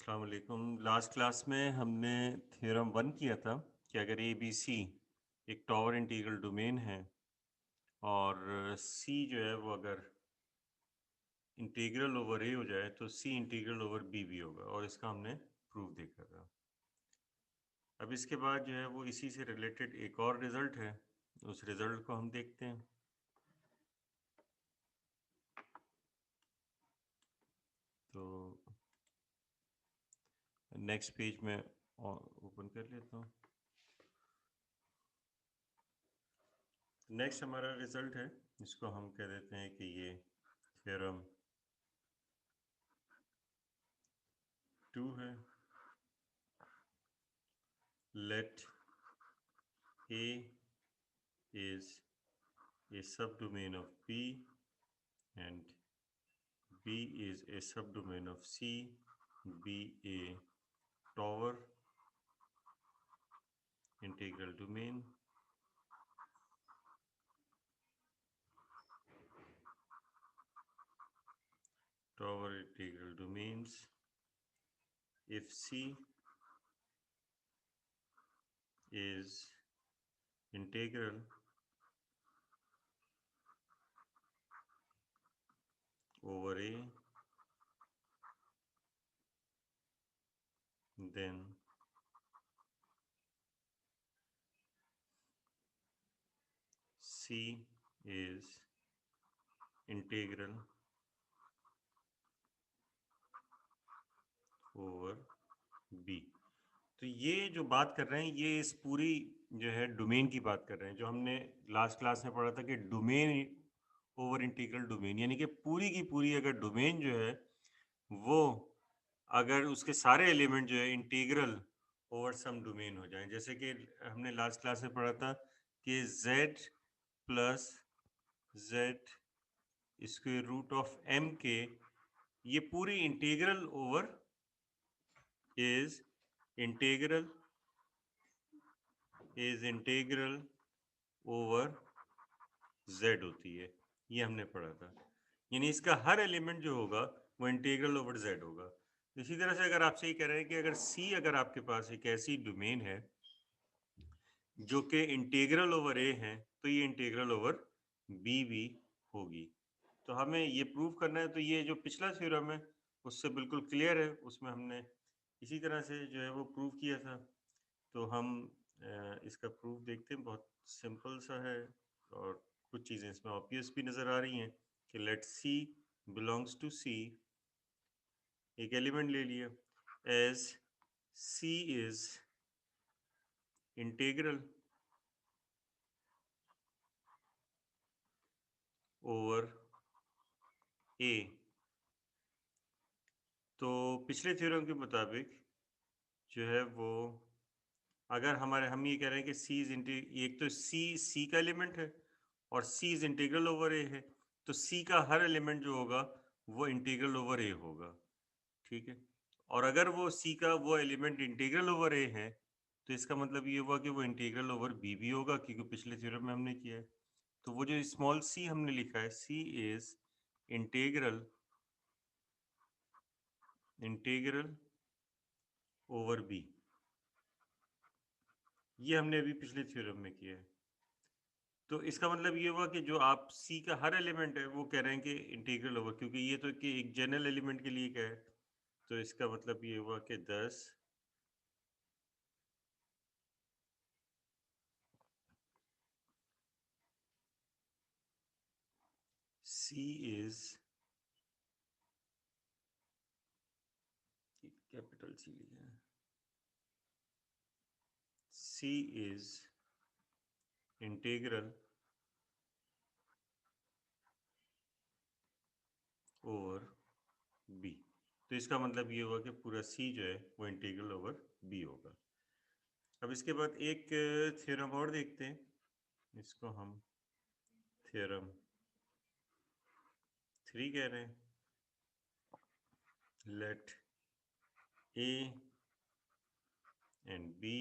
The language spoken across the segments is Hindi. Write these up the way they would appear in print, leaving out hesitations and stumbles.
अस्सलाम वालेकुम। लास्ट क्लास में हमने थ्योरम 1 किया था कि अगर ए बी सी एक टॉवर इंटीग्रल डोमेन है और सी जो है वो अगर इंटीग्रल ओवर ए हो जाए तो सी इंटीग्रल ओवर बी भी होगा, और इसका हमने प्रूफ देखा था। अब इसके बाद जो है वो इसी से रिलेटेड एक और रिज़ल्ट है, उस रिज़ल्ट को हम देखते हैं। तो नेक्स्ट पेज में ओपन कर लेता हूँ। नेक्स्ट हमारा रिज़ल्ट है, इसको हम कह देते हैं कि ये थ्योरम 2 है। Let A is a subdomain of B and B is a subdomain of C, be a tower integral domain. Tower integral domains if C is integral over A, then C is integral over B। तो ये जो बात कर रहे हैं ये इस पूरी जो है डोमेन की बात कर रहे हैं, जो हमने लास्ट क्लास में पढ़ा था कि डोमेन ओवर इंटीग्रल डोमेन, यानी कि पूरी की पूरी अगर डोमेन जो है वो अगर उसके सारे एलिमेंट जो है इंटीग्रल ओवर सम डोमेन हो जाएं, जैसे कि हमने लास्ट क्लास में पढ़ा था कि z plus Z square root of m के ये पूरी integral over is integral over z होती है। ये हमने पढ़ा था, यानी इसका हर एलिमेंट जो होगा वो इंटीग्रल ओवर z होगा। इसी तरह से अगर आपसे ये कह रहे हैं कि अगर c अगर आपके पास एक ऐसी डोमेन है जो कि इंटीग्रल ओवर a है, तो ये इंटीग्रल ओवर b भी होगी। तो हमें ये प्रूव करना है, तो ये जो पिछला थ्योरम है उससे बिल्कुल क्लियर है, उसमें हमने इसी तरह से जो है वो प्रूव किया था। तो हम इसका प्रूफ देखते हैं, बहुत सिंपल सा है और कुछ चीज़ें इसमें ऑब्वियस भी नज़र आ रही हैं कि let C belongs to C, एक एलिमेंट ले लिया, as C is integral over A. तो पिछले थ्योरम के मुताबिक जो है वो अगर हम ये कह रहे हैं कि सी इज एक तो सी का एलिमेंट है और सी इज इंटीग्रल ओवर ए है, तो सी का हर एलिमेंट जो होगा वो इंटीग्रल ओवर ए होगा। ठीक है, और अगर वो सी का वो एलिमेंट इंटीग्रल ओवर ए है, तो इसका मतलब ये हुआ कि वो इंटीग्रल ओवर बी भी होगा, क्योंकि पिछले थ्योरम में हमने किया है। तो वो जो स्मॉल सी हमने लिखा है, C is integral integral over B, ये हमने अभी पिछले थ्योरम में किया है। तो इसका मतलब ये हुआ कि जो आप सी का हर एलिमेंट है वो कह रहे हैं कि इंटीग्रल ओवर, क्योंकि ये तो कि एक जनरल एलिमेंट के लिए क्या है, तो इसका मतलब ये हुआ कि 10 सी इज कैपिटल सी लिया है, C is integral over B. तो इसका मतलब ये हुआ कि पूरा सी जो है वो इंटीग्रल ओवर बी होगा। अब इसके बाद एक थ्योरम और देखते हैं, इसको हम थ्योरम 3 कह रहे हैं। Let A and B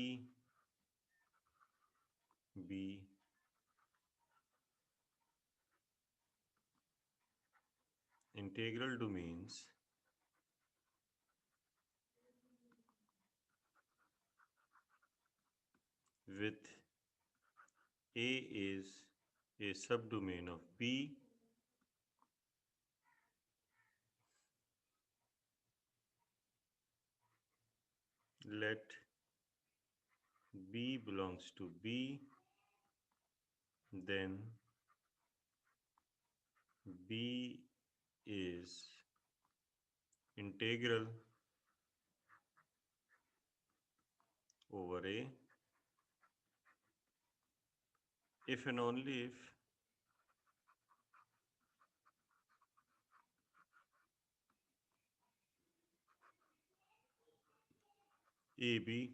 be integral domains with A is a subdomain of B, let B belongs to B, then B is integral over A if and only if AB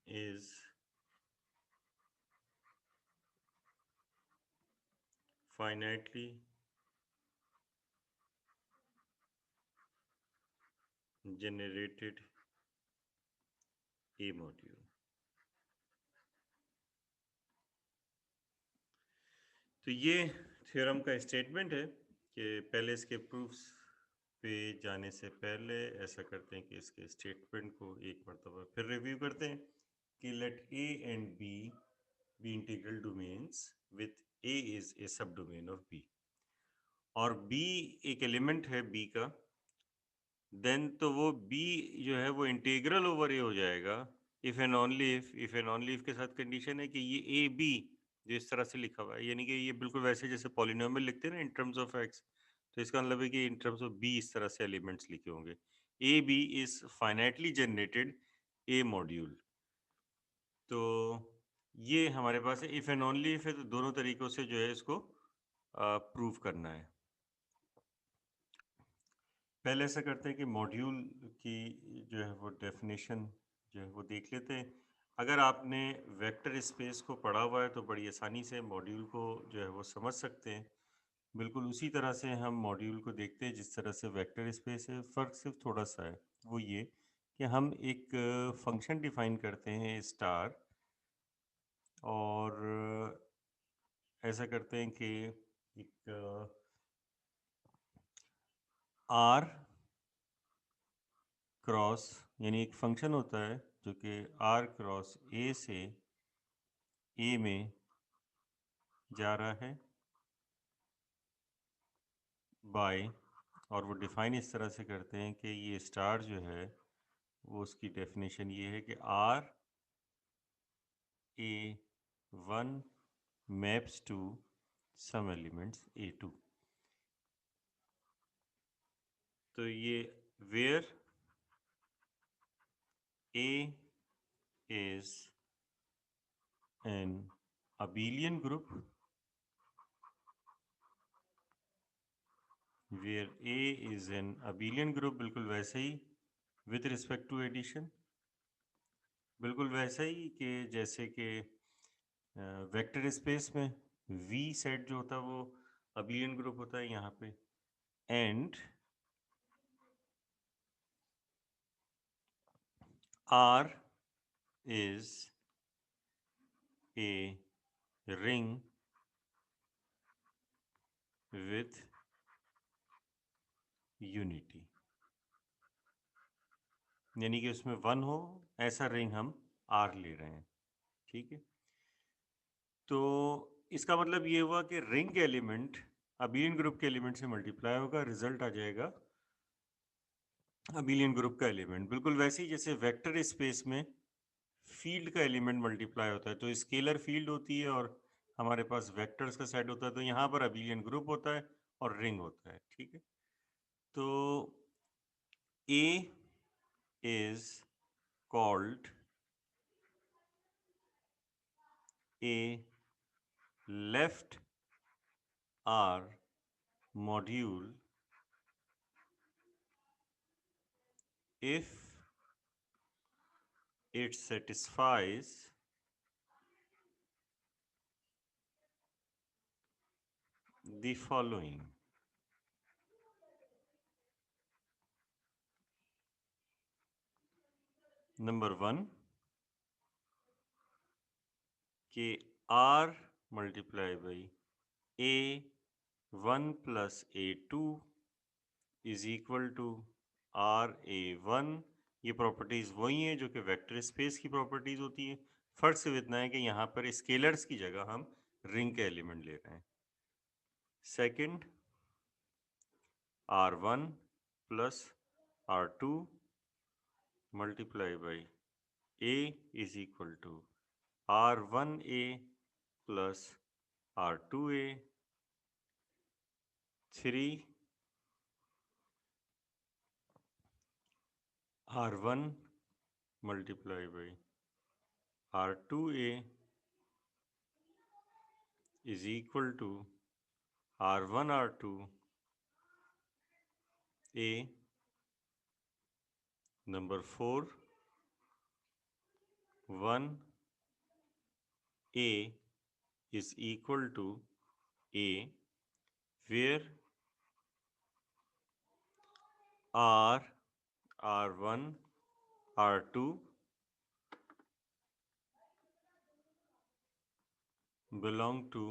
is finitely generated A module. तो ये थ्योरम का स्टेटमेंट है कि पहले इसके प्रूफ्स पे जाने से पहले ऐसा करते हैं कि इसके स्टेटमेंट को एक मरतबा फिर रिव्यू करते हैं कि let A and B be integral domains with A is a subdomain of B और B एक एलिमेंट है B का, देन तो वो B जो है वो इंटीग्रल ओवर A हो जाएगा इफ़ एंड ओनली इफ के साथ कंडीशन है कि ये ए बी जो इस तरह से लिखा हुआ है, यानी कि ये बिल्कुल वैसे जैसे पॉलिनोमियल लिखते हैं ना इन टर्म्स ऑफ एक्स, तो इसका मतलब है कि इन टर्म्स ऑफ बी इस तरह से एलिमेंट्स लिखे होंगे। A B is finitely generated A module. तो ये हमारे पास है इफ़ एंड ओनली इफ है, तो दोनों तरीक़ों से जो है इसको प्रूव करना है। पहले ऐसा करते हैं कि मॉड्यूल की जो है वो डेफिनेशन जो है वो देख लेते हैं। अगर आपने वेक्टर स्पेस को पढ़ा हुआ है तो बड़ी आसानी से मॉड्यूल को जो है वो समझ सकते हैं। बिल्कुल उसी तरह से हम मॉड्यूल को देखते हैं जिस तरह से वेक्टर स्पेस है, फ़र्क सिर्फ थोड़ा सा है, वो ये कि हम एक फंक्शन डिफाइन करते हैं स्टार, और ऐसा करते हैं कि एक आर क्रॉस, यानी एक फंक्शन होता है जो कि आर क्रॉस ए से ए में जा रहा है बाय, और वो डिफाइन इस तरह से करते हैं कि ये स्टार जो है वो उसकी डेफिनेशन ये है कि R A one maps to some elements A two. तो ये where A is an abelian group, where A is an abelian group, बिल्कुल वैसे ही विथ रिस्पेक्ट टू एडिशन, बिल्कुल वैसे ही कि जैसे कि वेक्टर स्पेस में V सेट जो होता है वो abelian ग्रुप होता है यहाँ पे, and R is a ring with unity, यानी कि उसमें वन हो ऐसा रिंग हम R ले रहे हैं। ठीक है, तो इसका मतलब ये हुआ कि रिंग के एलिमेंट abelian ग्रुप के एलिमेंट से मल्टीप्लाई होगा, रिजल्ट आ जाएगा abelian ग्रुप का एलिमेंट। बिल्कुल वैसे ही जैसे वेक्टर स्पेस में फील्ड का एलिमेंट मल्टीप्लाई होता है, तो स्केलर फील्ड होती है और हमारे पास वेक्टर्स का सेट होता है, तो यहाँ पर abelian ग्रुप होता है और रिंग होता है। ठीक है, तो A is called a left R module if it satisfies the following. Number 1 कि R multiply by A1 plus A2 is equal to RA1 ये प्रॉपर्टीज वही हैं जो कि वेक्टर स्पेस की प्रॉपर्टीज होती हैं। फर्क सिर्फ इतना है कि यहाँ पर स्केलर्स की जगह हम रिंग के एलिमेंट ले रहे हैं। Second, R1 plus R2 multiply by A is equal to R1A plus R2A। 3 R1 multiply by R2A is equal to R1 R2 A। Number 4, 1 A is equal to A, where R, R1, R2 belong to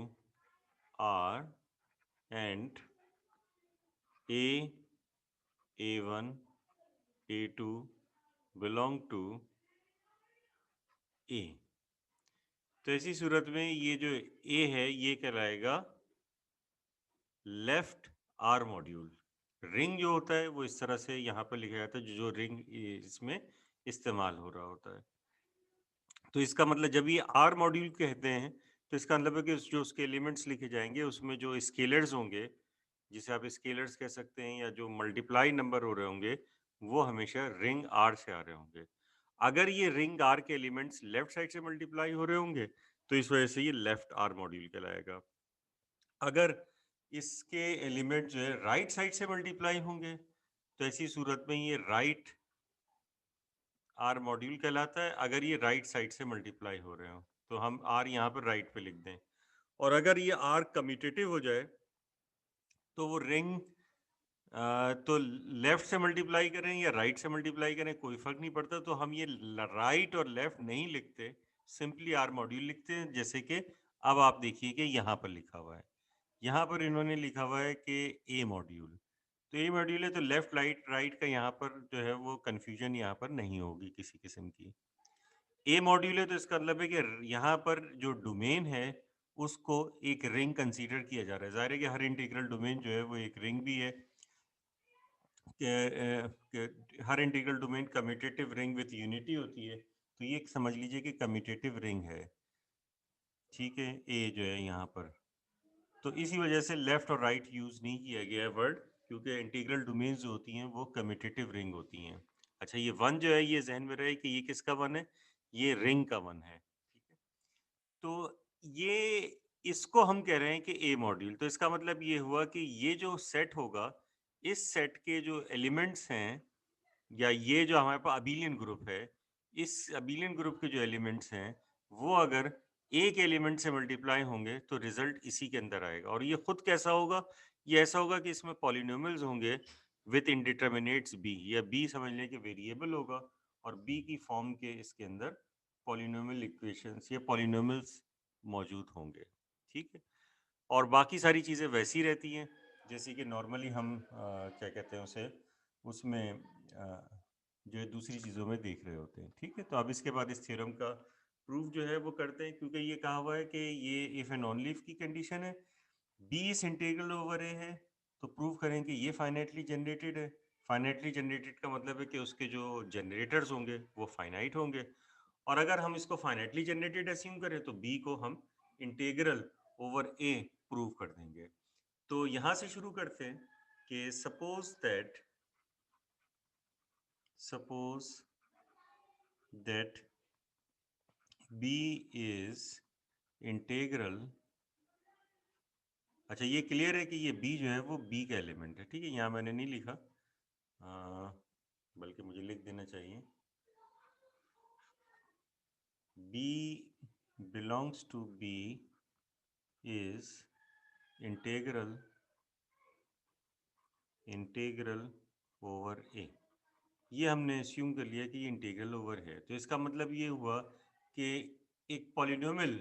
R and A, A1, A2 belong to A। तो ऐसी सूरत में ये जो A है ये कहलाएगा लेफ्ट आर मॉड्यूल। रिंग जो होता है वो इस तरह से यहाँ पर लिखा जाता है, जो रिंग इसमें इस्तेमाल हो रहा होता है। तो इसका मतलब जब ये आर मॉड्यूल कहते हैं तो इसका मतलब है कि जो उसके एलिमेंट्स लिखे जाएंगे उसमें जो स्केलर्स होंगे, जिसे आप स्केलर्स कह सकते हैं, या जो मल्टीप्लाई नंबर हो रहे होंगे, वो हमेशा रिंग आर से आ रहे होंगे। अगर ये रिंग आर के एलिमेंट्स लेफ्ट साइड से मल्टीप्लाई हो रहे होंगे तो इस वजह से ये लेफ्ट आर मॉड्यूल कहलाएगा। अगर इसके एलिमेंट जो है राइट साइड से मल्टीप्लाई होंगे तो ऐसी सूरत में ये राइट आर मॉड्यूल कहलाता है, अगर ये राइट साइड से मल्टीप्लाई हो रहे हो तो हम आर यहाँ पर राइट पे लिख दें। और अगर ये आर कम्यूटेटिव हो जाए तो वो रिंग तो लेफ्ट से मल्टीप्लाई करें या राइट से मल्टीप्लाई करें कोई फर्क नहीं पड़ता, तो हम ये राइट और लेफ्ट नहीं लिखते, सिंपली आर मॉड्यूल लिखते हैं। जैसे कि अब आप देखिए कि यहाँ पर लिखा हुआ है, यहाँ पर इन्होंने लिखा हुआ है कि ए मॉड्यूल, तो ए मॉड्यूल है तो लेफ्ट राइट राइट का यहाँ पर जो है वो कन्फ्यूजन यहाँ पर नहीं होगी किसी किस्म की। ए मॉड्यूल है तो इसका मतलब है कि यहाँ पर जो डोमेन है उसको एक रिंग कंसीडर किया जा रहा है। जाहिर है कि हर इंटीग्रल डोमेन जो है वो एक रिंग भी है कि हर integral domain commutative ring with unity होती है, तो ये समझ लीजिए कि कम्यूटेटिव रिंग है। ठीक है, ए जो है यहाँ पर, तो इसी वजह से लेफ्ट और राइट यूज नहीं किया गया है वर्ड, क्योंकि इंटीग्रल डोमेन्स जो होती हैं वो कम्यूटेटिव रिंग होती हैं। अच्छा, ये वन जो है ये जहन में रहे कि ये किसका वन है, ये रिंग का वन है। ठीक है, तो ये इसको हम कह रहे हैं कि ए मॉड्यूल, तो इसका मतलब ये हुआ कि ये जो सेट होगा, इस सेट के जो एलिमेंट्स हैं, या ये जो हमारे पास अबीलियन ग्रुप है, इस अबीलियन ग्रुप के जो एलिमेंट्स हैं वो अगर एक एलिमेंट से मल्टीप्लाई होंगे तो रिजल्ट इसी के अंदर आएगा। और ये खुद कैसा होगा, ये ऐसा होगा कि इसमें पॉलिनोमियल्स होंगे विथ इंडिटरमिनेट्स बी, या बी समझ लें कि वेरिएबल होगा, और बी की फॉर्म के इसके अंदर पॉलिनोमियल इक्वेशंस या पॉलिनोमियल्स मौजूद होंगे। ठीक है, और बाकी सारी चीज़ें वैसी रहती हैं जैसे कि नॉर्मली हम क्या कहते हैं उसे, उसमें जो है दूसरी चीज़ों में देख रहे होते हैं। ठीक है, तो अब इसके बाद इस थ्योरम का प्रूफ जो है वो करते हैं, क्योंकि ये कहा हुआ है कि ये इफ एंड ओनली इफ की कंडीशन है, बी इस इंटीग्रल ओवर ए है, तो प्रूव करें कि ये फाइनाइटली जनरेटेड है। फाइनाइटली जनरेटेड का मतलब है कि उसके जो जनरेटर्स होंगे वो फाइनाइट होंगे, और अगर हम इसको फाइनाइटली जनरेटेड अस्यूम करें तो बी को हम इंटीग्रल ओवर ए प्रूव कर देंगे। तो यहाँ से शुरू करते हैं कि suppose that b is integral। अच्छा, ये क्लियर है कि ये b जो है वो b का एलिमेंट है। ठीक है, यहाँ मैंने नहीं लिखा, बल्कि मुझे लिख देना चाहिए, b belongs to b is integral over a। ये हमने अस्यूम कर लिया कि ये इंटीग्रल ओवर है, तो इसका मतलब ये हुआ कि एक पॉलिनोमियल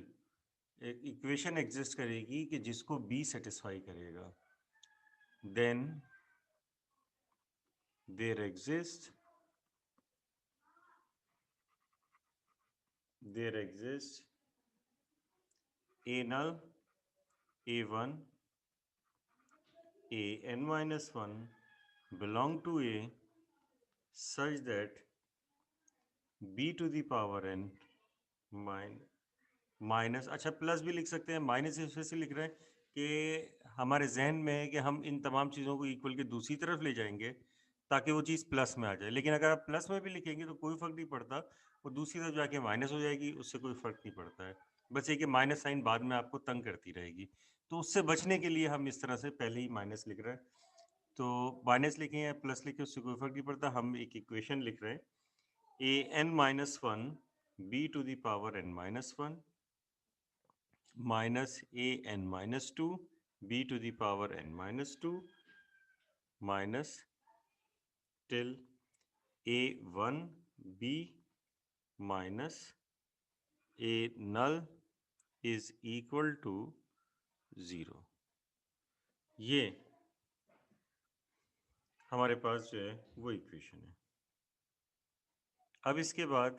एक इक्वेशन एग्जिस्ट करेगी कि जिसको बी सेटिस्फाई करेगा, then there exist there exists a null a1 a n minus 1 belong to a such that b to the power n minus, अच्छा प्लस भी लिख सकते हैं, माइनस इस वजह से लिख रहे हैं कि हमारे जहन में है कि हम इन तमाम चीज़ों को इक्वल के दूसरी तरफ ले जाएंगे ताकि वो चीज़ प्लस में आ जाए। लेकिन अगर आप प्लस में भी लिखेंगे तो कोई फ़र्क नहीं पड़ता, वो दूसरी तरफ जाके माइनस हो जाएगी, उससे कोई फ़र्क नहीं पड़ता है। बस ये कि माइनस साइन बाद में आपको तंग करती रहेगी, तो उससे बचने के लिए हम इस तरह से पहले ही माइनस लिख रहे हैं। तो माइनस लिखें या प्लस लिखें उससे कोई फ़र्क नहीं पड़ता, हम एक इक्वेशन लिख रहे हैं a n minus 1 b to the power n minus 1 minus a n minus 2 b to the power n minus 2 minus till a 1 b minus a null is equal to 0। ये हमारे पास जो है वो इक्वेशन है। अब इसके बाद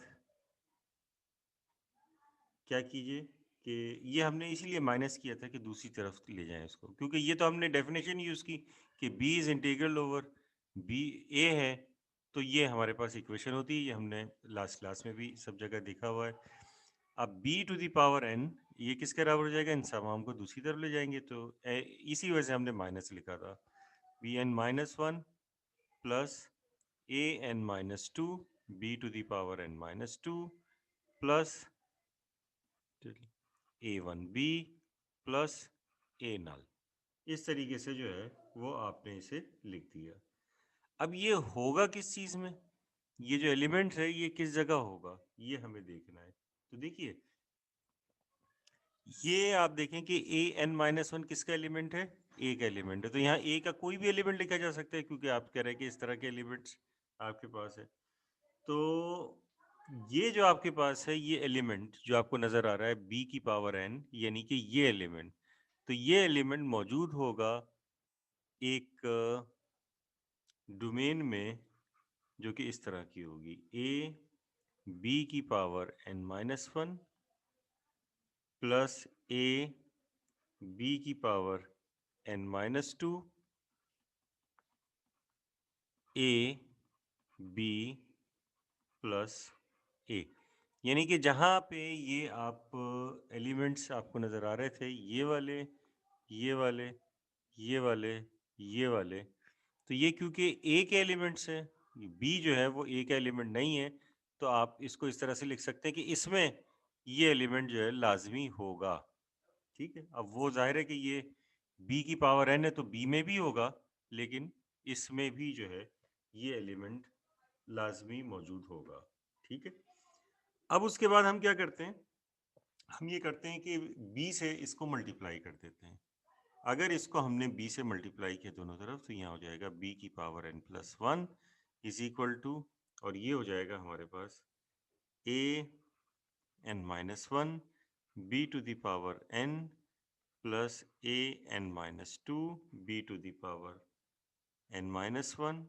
क्या कीजिए कि ये हमने इसीलिए माइनस किया था कि दूसरी तरफ ले जाएं इसको, क्योंकि ये तो हमने डेफिनेशन यूज़ की कि b is integral over b a है, तो ये हमारे पास इक्वेशन होती है, ये हमने लास्ट क्लास में भी सब जगह देखा हुआ है। अब b to the power n ये किसके बराबर हो जाएगा, इन तमाम को दूसरी तरफ ले जाएंगे, तो इसी वजह से हमने माइनस लिखा था। b n minus 1 plus a n minus 2 b to the power n minus 2 plus a1b plus a null, इस तरीके से जो है वो आपने इसे लिख दिया। अब ये होगा किस चीज़ में, ये जो एलिमेंट है ये किस जगह होगा, ये हमें देखना है। तो देखिए ये आप देखें कि a n माइनस 1 किसका एलिमेंट है, a का एलिमेंट है, तो यहाँ a का कोई भी एलिमेंट लिखा जा सकता है क्योंकि आप कह रहे हैं कि इस तरह के एलिमेंट्स आपके पास है। तो ये जो आपके पास है ये एलिमेंट जो आपको नज़र आ रहा है b की पावर n, यानी कि ये एलिमेंट, तो ये एलिमेंट मौजूद होगा एक डोमेन में जो कि इस तरह की होगी a b की power n minus 1 plus a b की power n minus 2 a b plus a, यानी कि जहाँ पे ये आप एलिमेंट्स आपको नज़र आ रहे थे ये वाले ये वाले ये वाले ये वाले, तो ये क्योंकि a के एलिमेंट्स हैं, b जो है वो a का एलिमेंट नहीं है, तो आप इसको इस तरह से लिख सकते हैं कि इसमें ये एलिमेंट जो है लाजमी होगा। ठीक है, अब वो जाहिर है कि ये b की पावर n है तो b में भी होगा, लेकिन इसमें भी जो है ये एलिमेंट लाजमी मौजूद होगा। ठीक है, अब उसके बाद हम क्या करते हैं, हम ये करते हैं कि b से इसको मल्टीप्लाई कर देते हैं। अगर इसको हमने b से मल्टीप्लाई किया दोनों तरफ तो यहाँ हो जाएगा b की power n plus 1 is equal to, और ये हो जाएगा हमारे पास a n minus 1 b to the power n plus a n minus 2 b to the power n minus 1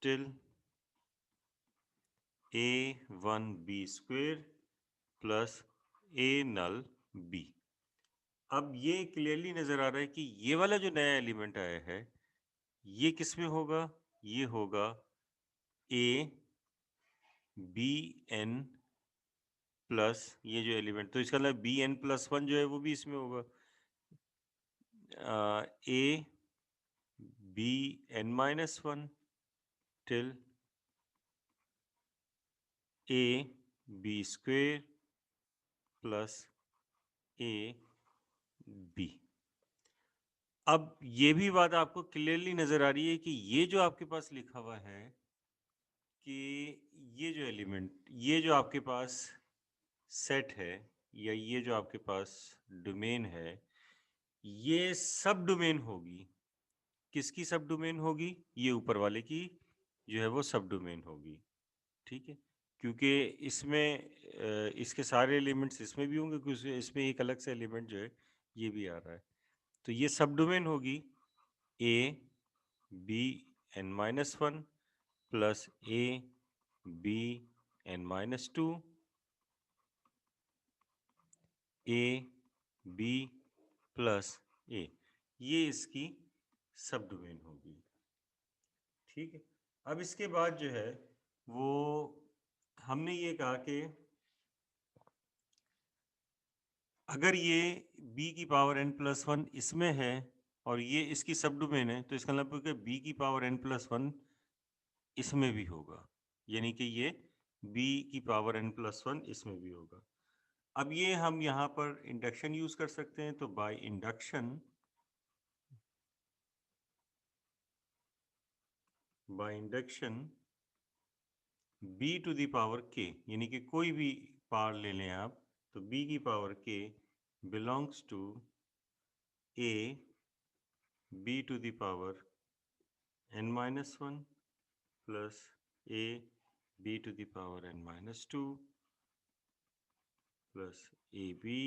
till a1b square plus a null b। अब ये क्लियरली नज़र आ रहा है कि ये वाला जो नया एलिमेंट आया है ये किस में होगा, ये होगा a b n प्लस ये जो एलिमेंट, तो इसका मतलब बी एन प्लस 1 जो है वो भी इसमें होगा, a b n minus 1 till a b square plus a b। अब ये भी बात आपको क्लियरली नज़र आ रही है कि ये जो आपके पास लिखा हुआ है कि ये जो एलिमेंट, ये जो आपके पास सेट है या ये जो आपके पास डोमेन है, ये सब डोमेन होगी, किसकी सब डोमेन होगी, ये ऊपर वाले की जो है वो सब डोमेन होगी। ठीक है, क्योंकि इसमें इसके सारे एलिमेंट्स इसमें भी होंगे क्योंकि इसमें एक अलग से एलिमेंट जो है ये भी आ रहा है, तो ये सब डोमेन होगी a b n minus 1 plus a b n minus 2 A B plus A, ये इसकी सब डोमेन होगी। ठीक है, अब इसके बाद जो है वो हमने ये कहा कि अगर ये b की पावर n प्लस वन इसमें है और ये इसकी सब डोमेन है, तो इसका मतलब है b की पावर n प्लस वन इसमें भी होगा, यानी कि ये b की पावर n प्लस वन इसमें भी होगा। अब ये हम यहाँ पर इंडक्शन यूज कर सकते हैं, तो by induction b to the power k, यानी कि कोई भी पावर ले लें आप, तो b की power k belongs to a b to the power n minus one plus a b to the power n minus two plus A B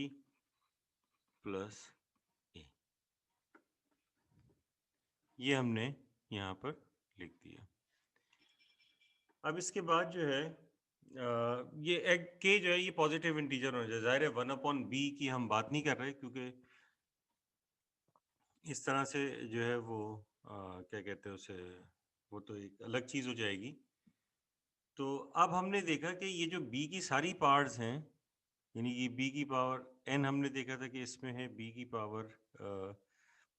plus A, ये हमने यहाँ पर लिख दिया। अब इसके बाद जो है ये एक के जो है ये पॉजिटिव इंटीजर होना चाहिए। जाहिर है 1/b की हम बात नहीं कर रहे, क्योंकि इस तरह से जो है वो क्या कहते हैं उसे, वो तो एक अलग चीज़ हो जाएगी। तो अब हमने देखा कि ये जो b की सारी पार्ट्स हैं, यानी कि b की पावर n, हमने देखा था कि इसमें है b की पावर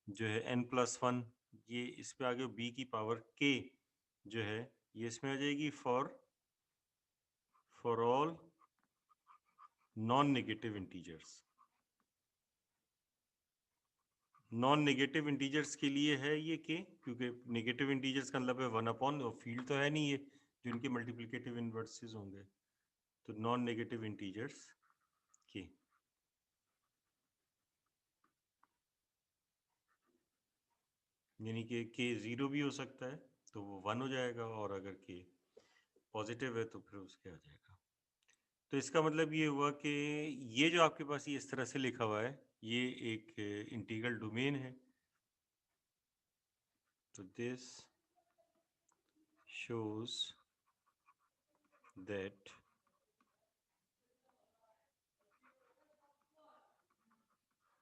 जो है n प्लस वन, ये इस पे आ गया b की पावर k जो है ये इसमें आ जाएगी for all non negative integers. Non negative integers के लिए है ये के, क्योंकि नेगेटिव इंटीजर्स का मतलब है 1/, और फील्ड तो है नहीं ये जो इनके मल्टीप्लिकेटिव इन्वर्सेस होंगे, तो नॉन नेगेटिव इंटीजर्स के। यानी कि के ज़ीरो भी हो सकता है तो वो 1 हो जाएगा, और अगर के पॉजिटिव है तो फिर उसके आ जाएगा। तो इसका मतलब ये हुआ कि ये जो आपके पास ये इस तरह से लिखा हुआ है, ये एक इंटीग्रल डोमेन है। तो this shows that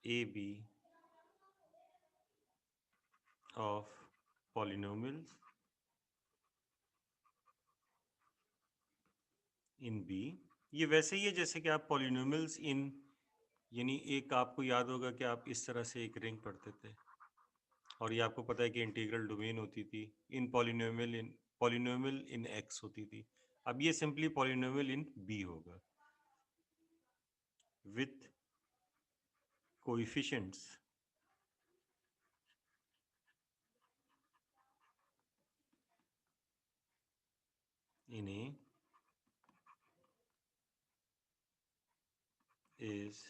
AB of polynomials in B, ये वैसे ही है जैसे कि आप पॉलिनोमियल्स इन, यानी एक आपको याद होगा कि आप इस तरह से एक रिंग पढ़ते थे और ये आपको पता है कि इंटीग्रल डोमेन होती थी पॉलिनोमियल इन एक्स होती थी। अब ये सिंपली पॉलिनोमियल इन बी होगा with coefficients in A is,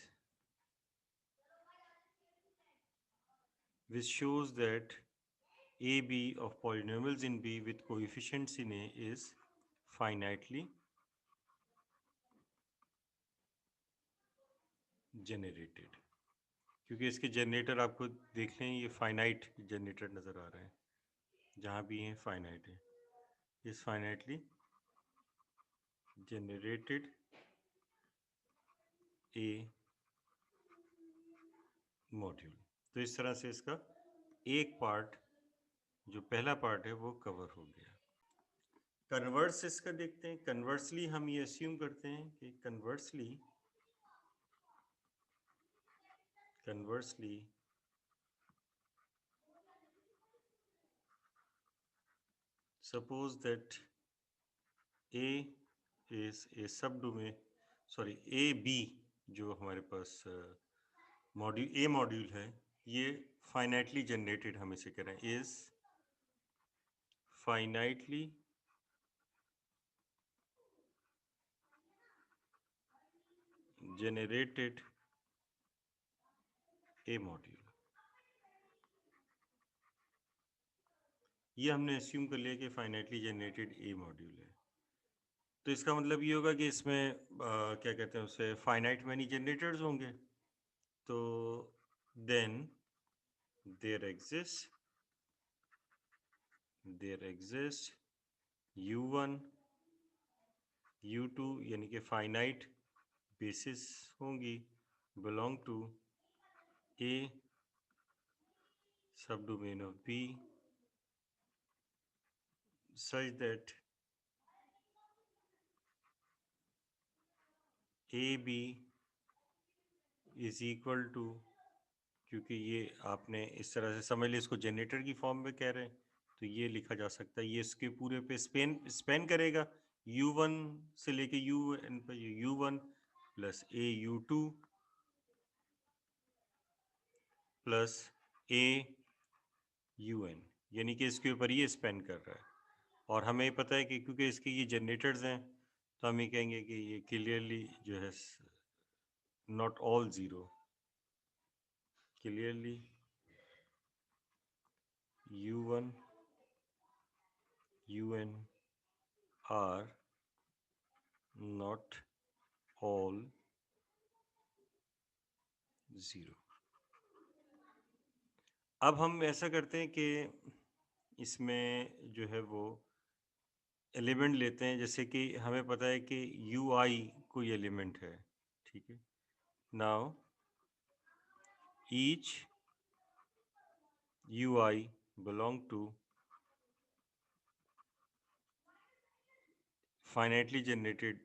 which shows that AB of polynomials in B with coefficients in A is finitely generated। क्योंकि इसके जनरेटर आपको देख लें, ये फाइनाइट जनरेटर नज़र आ रहे हैं, जहाँ भी हैं फाइनाइट है, इस फाइनाइटली जनरेटेड ए मॉड्यूल। तो इस तरह से इसका एक पार्ट, जो पहला पार्ट है, वो कवर हो गया। कन्वर्स इसका देखते हैं। कन्वर्सली हम ये अस्यूम करते हैं कि conversely suppose that A is a subdomain, sorry A B जो हमारे पास मॉड्यूल ए मॉड्यूल है, ये फाइनाइटली जनरेटेड, हम इसे कह रहे हैं is finitely generated A module. ये हमने अस्यूम कर लिया कि फाइनाइटली जनरेटेड ए मॉड्यूल है। तो इसका मतलब ये होगा कि इसमें क्या कहते हैं उसे, फाइनाइट मैनी जनरेटर्स होंगे। तो then there exist u1 u2, यानी कि फाइनाइट बेसिस होंगी, belong to A subdomain of B such that AB is equal to, क्योंकि ये आपने इस तरह से समझ लिया, इसको जनरेटर की फॉर्म में कह रहे हैं, तो ये लिखा जा सकता है, ये इसके पूरे पे स्पेन करेगा, U1 से लेके UN पर U1 plus AU2 plus AUN, यानी कि इसके ऊपर ये स्पेन कर रहा है। और हमें पता है कि क्योंकि इसके ये जनरेटर्स हैं, तो हम ये कहेंगे कि ये क्लियरली जो है not all zero, clearly U1 UN are not all zero. अब हम ऐसा करते हैं कि इसमें जो है वो एलिमेंट लेते हैं, जैसे कि हमें पता है कि UI कोई एलिमेंट है, ठीक है। Now each UI belong to finitely generated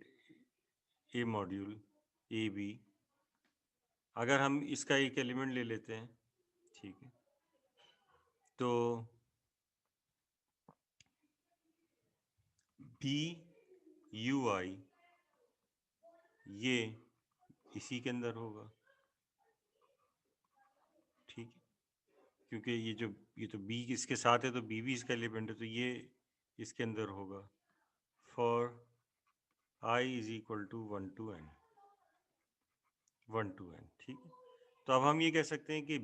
A module AB। अगर हम इसका एक एलिमेंट ले लेते हैं, ठीक है, तो BUI ये इसी के अंदर होगा, ठीक है, क्योंकि ये तो B इसके साथ है, तो B भी इसका एलिमेंट है, तो ये इसके अंदर होगा। For I is equal to 1 to n, 1 to n, ठीक है। तो अब हम ये कह सकते हैं कि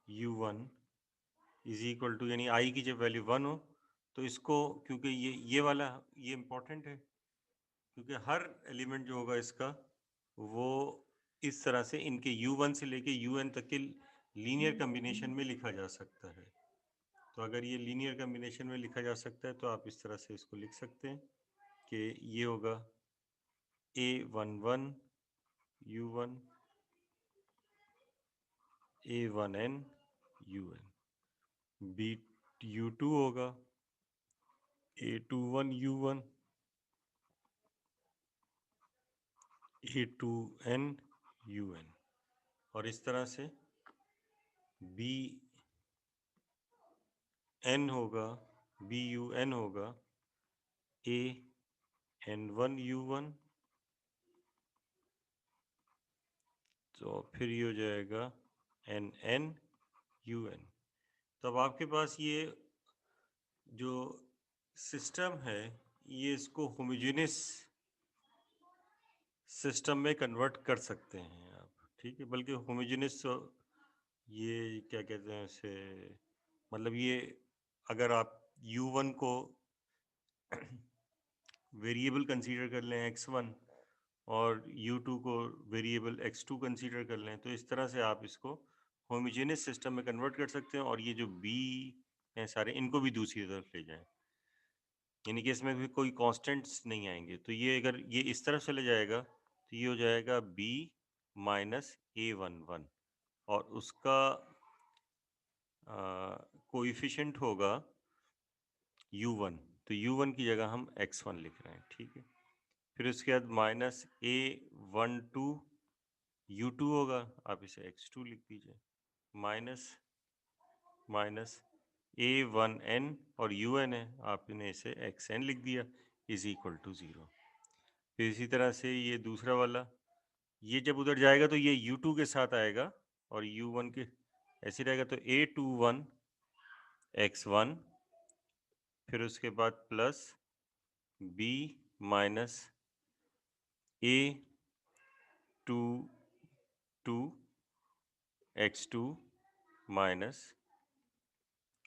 BU1 इज इक्वल टू, यानी I की जब वैल्यू 1 हो, तो इसको, क्योंकि ये वाला ये इम्पोर्टेंट है, क्योंकि हर एलिमेंट जो होगा इसका वो इस तरह से इनके U1 से लेके UN तक के लीनियर कम्बिनेशन में लिखा जा सकता है। तो अगर ये लीनियर कम्बिनेशन में लिखा जा सकता है, तो आप इस तरह से इसको लिख सकते हैं कि ये होगा A11 U1 A1n UN, BU2 होगा A21 U1 A2n UN, और इस तरह से BN होगा BUN होगा AN1 U1, तो फिर ये हो जाएगा NN UN। तो अब आपके पास ये जो सिस्टम है, ये इसको होमोजेनियस सिस्टम में कन्वर्ट कर सकते हैं आप, ठीक है। बल्कि होमोजेनियस ये क्या कहते हैं इसे, मतलब ये अगर आप U1 को वेरिएबल कंसीडर कर लें x1 और U2 को वेरिएबल x2 कंसीडर कर लें, तो इस तरह से आप इसको होमोजेनियस सिस्टम में कन्वर्ट कर सकते हैं, और ये जो B हैं सारे, इनको भी दूसरी तरफ ले जाएं, यानी कि इसमें भी कोई कांस्टेंट्स नहीं आएंगे। तो ये अगर ये इस तरफ चले जाएगा, तो ये हो जाएगा B माइनस A11, और उसका कोएफिशिएंट होगा U1, तो U1 की जगह हम x1 लिख रहे हैं, ठीक है। फिर उसके बाद माइनस A12 U2 होगा, आप इसे x2 लिख दीजिए, माइनस माइनस A1n और UN है, आपने इसे xn लिख दिया, इज इक्वल टू 0। फिर इसी तरह से ये दूसरा वाला, ये जब उधर जाएगा तो ये U2 के साथ आएगा और U1 के ऐसे रहेगा, तो A21 x1, फिर उसके बाद plus B minus A22 x2 minus,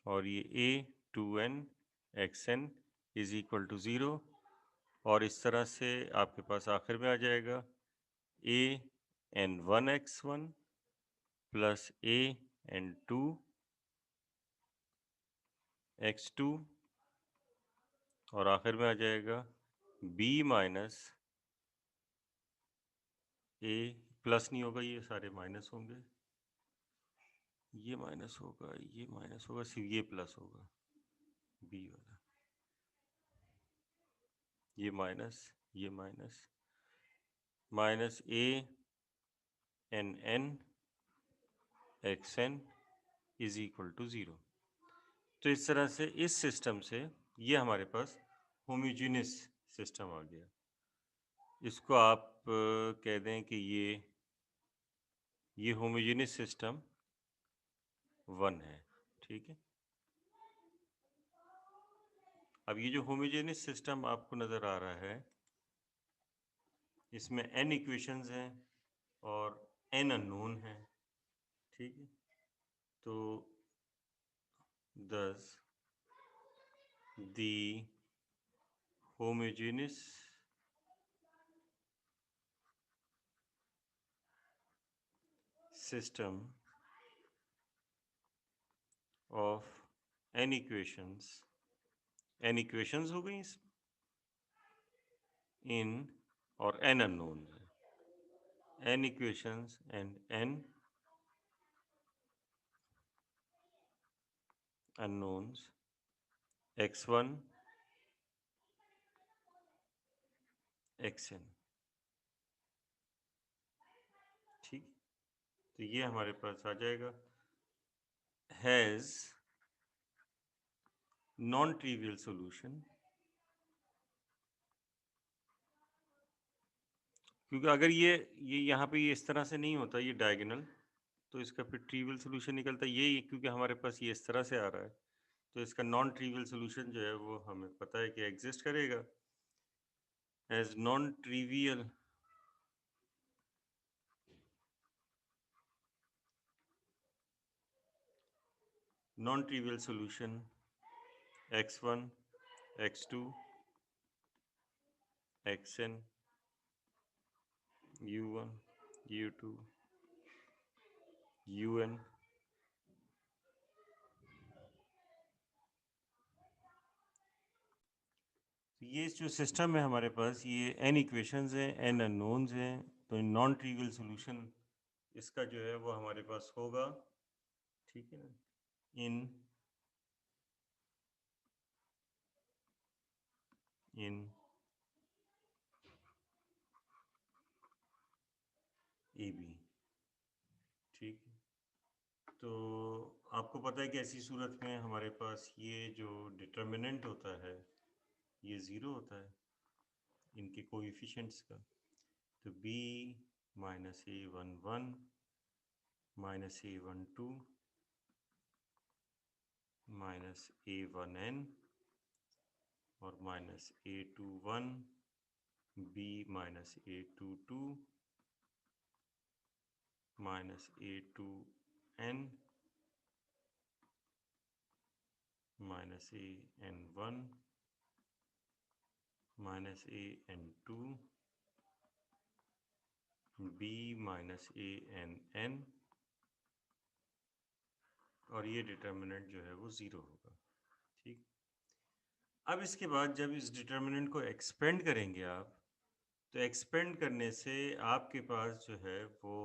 और ये A2n xn is equal to 0, और इस तरह से आपके पास आखिर में आ जाएगा AN1 x1 plus AN2 x2, और आखिर में आ जाएगा B माइनस ए प्लस नहीं होगा, ये सारे माइनस होंगे, ये माइनस होगा, ये माइनस होगा, सिर्फ ये प्लस होगा, बी वाला, ये माइनस, ये minus, minus A N N X N is equal to 0। तो इस तरह से इस सिस्टम से ये हमारे पास होमोजेनियस सिस्टम आ गया। इसको आप कह दें कि ये होमोजेनियस सिस्टम 1 है, ठीक है। अब ये जो होमोजेनियस सिस्टम आपको नज़र आ रहा है, इसमें n इक्वेशंस हैं और n अननोन है, ठीक है। तो thus the homogeneous system of n equations हो गई in और n unknowns है, n equations and n unknowns x1 xn, ठीक। तो ये हमारे पास आ जाएगा हैज नॉन ट्रिवियल सॉल्यूशन, क्योंकि अगर ये यहाँ पे ये इस तरह से नहीं होता, ये डायगोनल, तो इसका फिर ट्रिवियल सॉल्यूशन निकलता ये, क्योंकि हमारे पास ये इस तरह से आ रहा है, तो इसका नॉन ट्रिवियल सॉल्यूशन जो है वो हमें पता है कि एग्जिस्ट करेगा as non trivial solution x1 x2 xn u1 u2 un। ये जो सिस्टम है हमारे पास, ये n इक्वेशंस हैं, n अननोन्स हैं, तो नॉन ट्रिवियल सॉल्यूशन इसका जो है वो हमारे पास होगा, ठीक है ना, इन ए बी, ठीक है। तो आपको पता है कि ऐसी सूरत में हमारे पास ये जो डिटर्मिनेंट होता है ये 0 होता है इनके कोएफिशिएंट्स का। तो b minus a11 minus a12 minus a1n और minus a21 b minus a22 minus a2n minus an1 minus an2 b minus an और ये डिटर्मिनेंट जो है वो 0 होगा, ठीक। अब इसके बाद जब इस डिटर्मिनेंट को एक्सपेंड करेंगे आप, तो एक्सपेंड करने से आपके पास जो है वो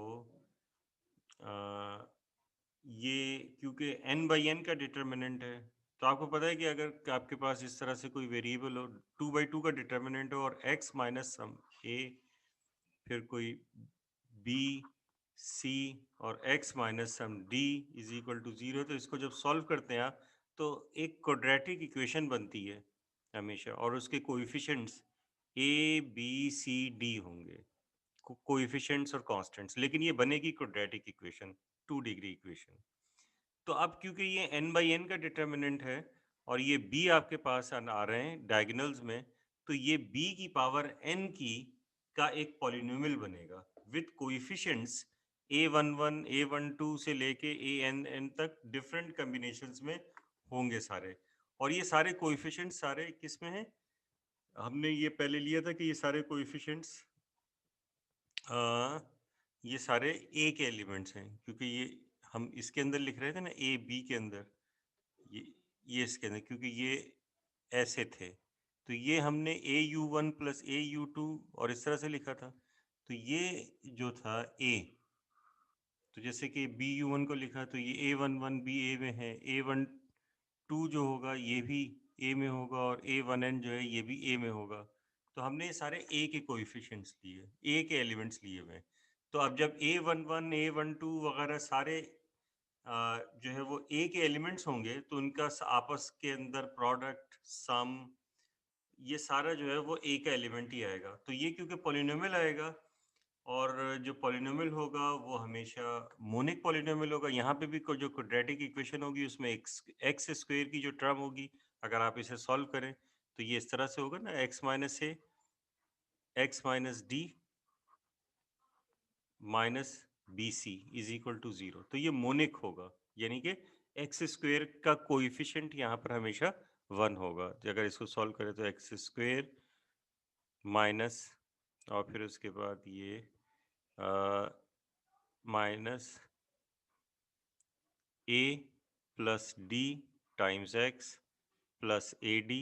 ये, क्योंकि n बाई एन का डिटर्मिनेंट है, तो आपको पता है कि अगर आपके पास इस तरह से कोई वेरिएबल हो, 2/2 का डिटर्मिनेंट हो और x माइनस सम a, फिर कोई b c और x minus sum d is equal to 0, तो इसको जब सॉल्व करते हैं आप, तो एक क्वाड्रेटिक इक्वेशन बनती है हमेशा, और उसके coefficients a b c d होंगे, कोएफिशिएंट्स और कांस्टेंट्स, लेकिन ये बनेगी क्वाड्रेटिक इक्वेशन, 2 डिग्री इक्वेशन। तो अब क्योंकि ये n बाई एन का डिटर्मिनेंट है और ये b आपके पास आ रहे हैं डायगोनल्स में, तो ये b की पावर n की का एक पॉलिनोमियल बनेगा विद कोएफिशिएंट्स a11 a12 से लेके an तक डिफरेंट कॉम्बिनेशंस में होंगे सारे, और ये सारे कोएफिशिएंट्स सारे किस में हैं, हमने ये पहले लिया था कि ये सारे कोएफिशिएंट्स ये सारे ए के एलिमेंट्स हैं, क्योंकि ये हम इसके अंदर लिख रहे थे ना, ए बी के अंदर, ये इसके अंदर, क्योंकि ये ऐसे थे, तो ये हमने AU1 प्लस AU2 और इस तरह से लिखा था, तो ये जो था A, तो जैसे कि BU1 को लिखा तो ये A11 भी A में है, A12 जो होगा ये भी A में होगा और A1n जो है ये भी A में होगा। तो हमने ये सारे A के कोएफिशिएंट्स लिए, A के एलिमेंट्स लिए हुए हैं। तो अब जब A11, A12 वगैरह सारे जो है वो A के एलिमेंट्स होंगे तो उनका आपस के अंदर प्रोडक्ट, सम, ये सारा जो है वो A का एलिमेंट ही आएगा। तो ये क्योंकि पॉलिनोमियल आएगा और जो पॉलिनोमियल होगा वो हमेशा मोनिक पॉलिनोमियल होगा। यहाँ पे भी जो क्वाड्रेटिक इक्वेशन होगी उसमें एक्स स्क्वायर की जो टर्म होगी, अगर आप इसे सॉल्व करें तो ये इस तरह से होगा ना, x minus A X minus D minus B C is equal to 0। तो ये मोनिक होगा, यानी कि एक्स स्क्वायर का कोएफिशिएंट यहाँ पर हमेशा 1 होगा। अगर इसको सॉल्व करें तो एक्स स्क्वायर माइनस और फिर उसके बाद ये minus A plus D times X plus A D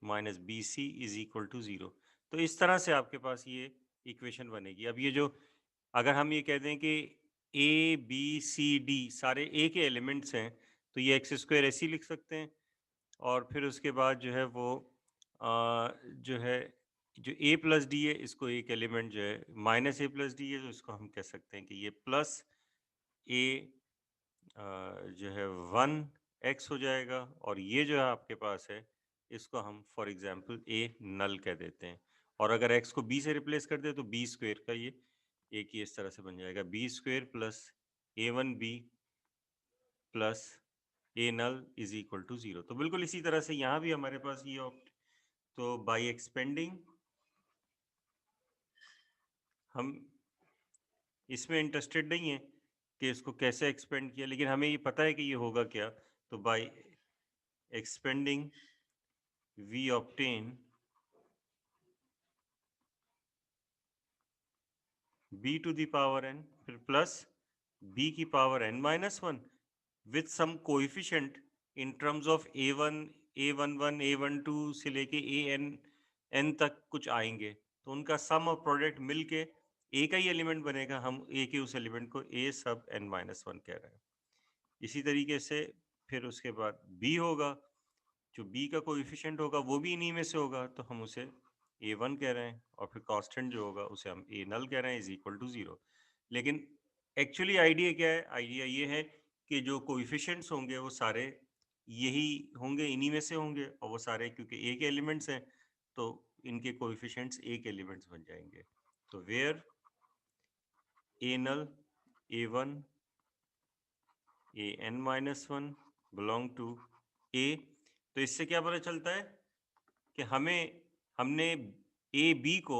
minus B C is equal to 0। तो इस तरह से आपके पास ये इक्वेशन बनेगी। अब ये जो अगर हम ये कह दें कि ए बी सी डी सारे ए के एलिमेंट्स हैं तो ये एक्स स्क्वायर ऐसे ही लिख सकते हैं और फिर उसके बाद जो है वो जो है जो ए प्लस डी है इसको एक एलिमेंट जो है माइनस ए प्लस डी है तो इसको हम कह सकते हैं कि ये प्लस ए जो है 1x हो जाएगा और ये जो है आपके पास है इसको हम फॉर एग्जांपल ए नल कह देते हैं। और अगर x को b से रिप्लेस कर दे तो बी स्क्वायर का ये एक ही इस तरह से बन जाएगा, B square plus A1b plus A null is equal to 0। तो बिल्कुल इसी तरह से यहाँ भी हमारे पास ये तो बाय एक्सपेंडिंग हम इसमें इंटरेस्टेड नहीं है कि इसको कैसे एक्सपेंड किया, लेकिन हमें ये पता है कि ये होगा क्या। तो by expanding we obtain b to the power n फिर प्लस b की power n minus 1 with some coefficient in terms of a1 a11 a12 से लेके an तक कुछ आएंगे तो उनका सम और प्रोडक्ट मिलके a का ही एलिमेंट बनेगा। हम a के उस एलिमेंट को a सब n माइनस 1 कह रहे हैं। इसी तरीके से फिर उसके बाद b होगा, जो b का कोएफिशिएंट होगा वो भी इन्हीं में से होगा तो हम उसे a1 कह रहे हैं और फिर कांस्टेंट जो होगा उसे हम a नल कह रहे हैं इज इक्वल टू 0। लेकिन एक्चुअली आइडिया क्या है? आइडिया ये है कि जो कोएफिशिएंट्स होंगे वो सारे यही होंगे, इन्हीं में से होंगे और वो सारे क्योंकि a के एलिमेंट्स हैं तो इनके कोएफिशिएंट्स a के एलिमेंट्स बन जाएंगे। तो where a null a1 an minus 1 belong to a। तो इससे क्या पता चलता है कि हमने ए बी को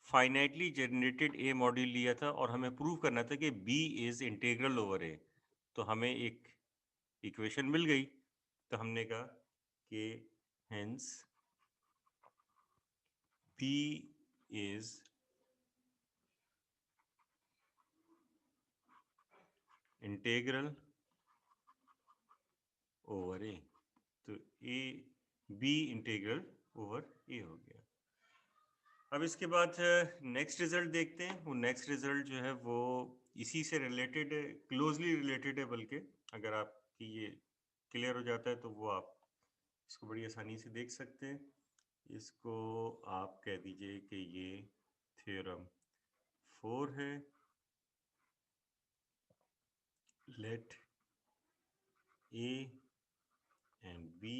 फाइनाइटली जनरेटेड ए मॉड्यूल लिया था और हमें प्रूव करना था कि B is integral over A. तो हमें एक इक्वेशन मिल गई तो हमने कहा कि hence B is integral over A. तो A B integral over A हो गया। अब इसके बाद नेक्स्ट रिजल्ट देखते हैं। वो नेक्स्ट रिजल्ट जो है वो इसी से रिलेटेड है, क्लोजली रिलेटेड है। बल्कि अगर आपकी ये क्लियर हो जाता है तो वो आप इसको बड़ी आसानी से देख सकते हैं। इसको आप कह दीजिए कि ये थ्योरम 4 है। Let A and B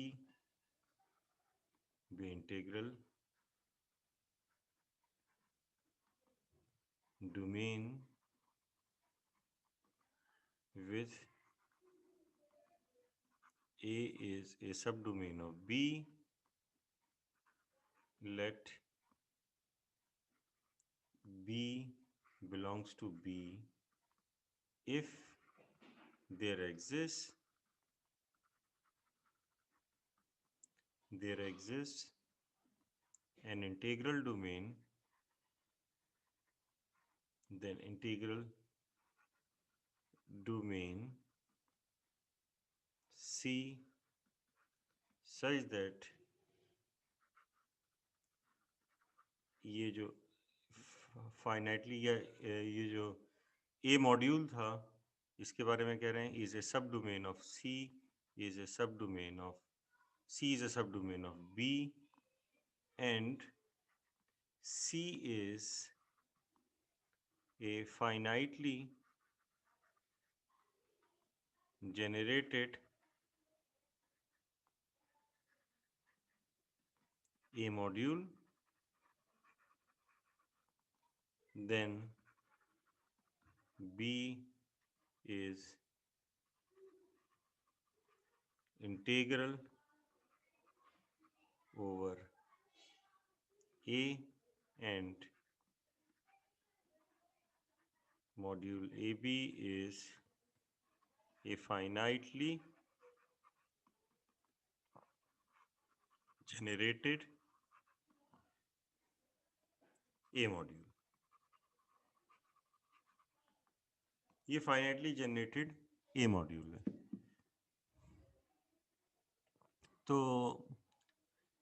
B integral domain with A is a subdomain of B, let B belongs to B if there exists an integral domain, then integral domain C such that ये जो फाइनाइटली या ये जो ए मॉड्यूल था इसके बारे में कह रहे हैं is a subdomain of C, is a subdomain of C, is a subdomain of B, and C is a finitely generated a module, then B is integral over A, and module AB is a finitely generated A module. ये फाइनाइटली जनरेटेड ए मॉड्यूल है। तो